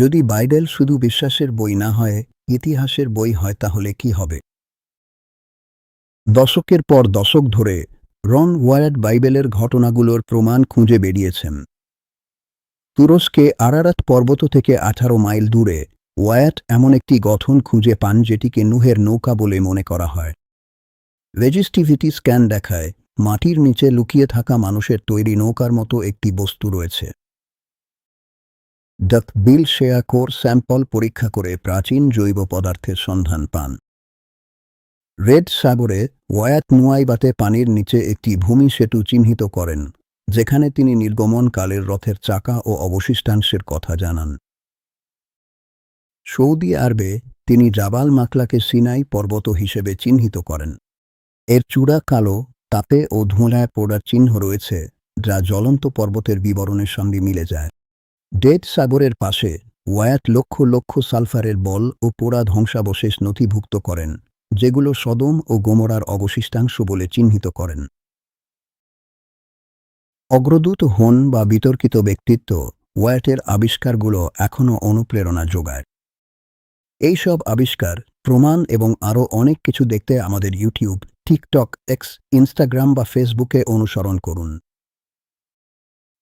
যদি বাইবেল শুধু বিশ্বাসের বই না হয়, ইতিহাসের বই হয়, তাহলে কি হবে? দশকের পর দশক ধরে রন ওয়ায়ার্ড বাইবেলের ঘটনাগুলোর প্রমাণ খুঁজে বেরিয়েছেন। তুরস্কে আরারাত পর্বত থেকে 18 মাইল দূরে ওয়ায়াট এমন একটি গঠন খুঁজে পান যেটিকে নুহের নৌকা বলে মনে করা হয়। রেজিস্টিভিটি স্ক্যান দেখায় মাটির নিচে লুকিয়ে থাকা মানুষের তৈরি নৌকার মতো একটি বস্তু রয়েছে। ডাক বিল শেয়া কোর স্যাম্পল পরীক্ষা করে প্রাচীন জৈব পদার্থের সন্ধান পান। রেড সাগরে ওয়ায়াত নুয়াইবাতে পানির নিচে একটি ভূমি সেতু চিহ্নিত করেন, যেখানে তিনি নির্গমনকালের রথের চাকা ও অবশিষ্টাংশের কথা জানান। সৌদি আরবে তিনি জাবাল মাকলাকে সিনাই পর্বত হিসেবে চিহ্নিত করেন। এর চূড়া কালো, তাপে ও ধোঁয়ায় পোড়ার চিহ্ন রয়েছে, যা জ্বলন্ত পর্বতের বিবরণের সঙ্গে মিলে যায়। ডেড সাগরের পাশে ওয়ায়াত লক্ষ লক্ষ সালফারের বল ও পোড়া ধ্বংসাবশেষ নথিভুক্ত করেন, যেগুলো সদম ও গোমরার অবশিষ্টাংশ বলে চিহ্নিত করেন। অগ্রদূত হন বা বিতর্কিত ব্যক্তিত্ব, ওয়ায়াটের আবিষ্কারগুলো এখনও অনুপ্রেরণা যোগায়। এইসব আবিষ্কার, প্রমাণ এবং আরও অনেক কিছু দেখতে আমাদের ইউটিউব, টিকটক, এক্স, ইনস্টাগ্রাম বা ফেসবুকে অনুসরণ করুন।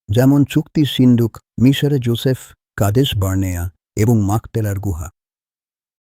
যেমন চুক্তির সিন্দুক, মিশরে জোসেফ, কাদেশ বার্নেয়া এবং মাকতেলার গুহা।